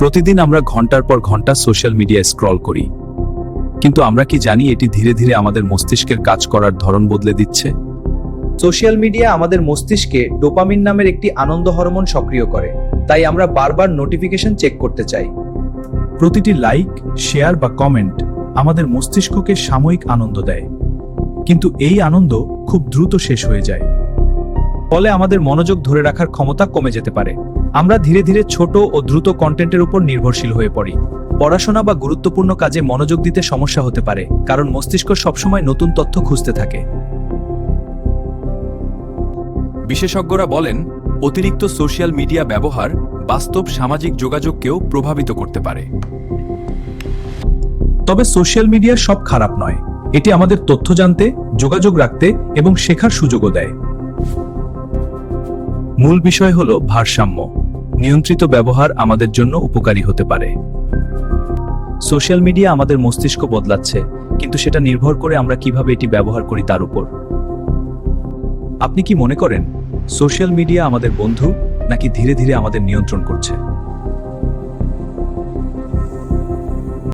প্রতিদিন আমরা ঘন্টার পর ঘন্টা সোশ্যাল মিডিয়ায় স্ক্রল করি, কিন্তু আমরা কি জানি এটি ধীরে ধীরে আমাদের মস্তিষ্কের কাজ করার ধরন বদলে দিচ্ছে? সোশ্যাল মিডিয়া আমাদের মস্তিষ্কে ডোপামিন নামের একটি আনন্দ হরমোন সক্রিয় করে, তাই আমরা বারবার নোটিফিকেশন চেক করতে চাই। প্রতিটি লাইক, শেয়ার বা কমেন্ট আমাদের মস্তিষ্ককে সাময়িক আনন্দ দেয়, কিন্তু এই আনন্দ খুব দ্রুত শেষ হয়ে যায়। ফলে আমাদের মনোযোগ ধরে রাখার ক্ষমতা কমে যেতে পারে। আমরা ধীরে ধীরে ছোট ও দ্রুত কন্টেন্টের উপর নির্ভরশীল হয়ে পড়ি। পড়াশোনা বা গুরুত্বপূর্ণ কাজে মনোযোগ দিতে সমস্যা হতে পারে, কারণ মস্তিষ্ক সবসময় নতুন তথ্য খুঁজতে থাকে। বিশেষজ্ঞরা বলেন, অতিরিক্ত সোশ্যাল মিডিয়া ব্যবহার বাস্তব সামাজিক যোগাযোগকেও প্রভাবিত করতে পারে। তবে সোশ্যাল মিডিয়া সব খারাপ নয়। এটি আমাদের তথ্য জানতে, যোগাযোগ রাখতে এবং শেখার সুযোগও দেয়। মূল বিষয় হলো ভারসাম্য। নিয়ন্ত্রিত ব্যবহার আমাদের জন্য উপকারী হতে পারে। সোশ্যাল মিডিয়া আমাদের মস্তিষ্ক বদলাচ্ছে, কিন্তু সেটা নির্ভর করে আমরা কিভাবে এটি ব্যবহার করি তার উপর। আপনি কি মনে করেন সোশ্যাল মিডিয়া আমাদের বন্ধু, নাকি ধীরে ধীরে আমাদের নিয়ন্ত্রণ করছে?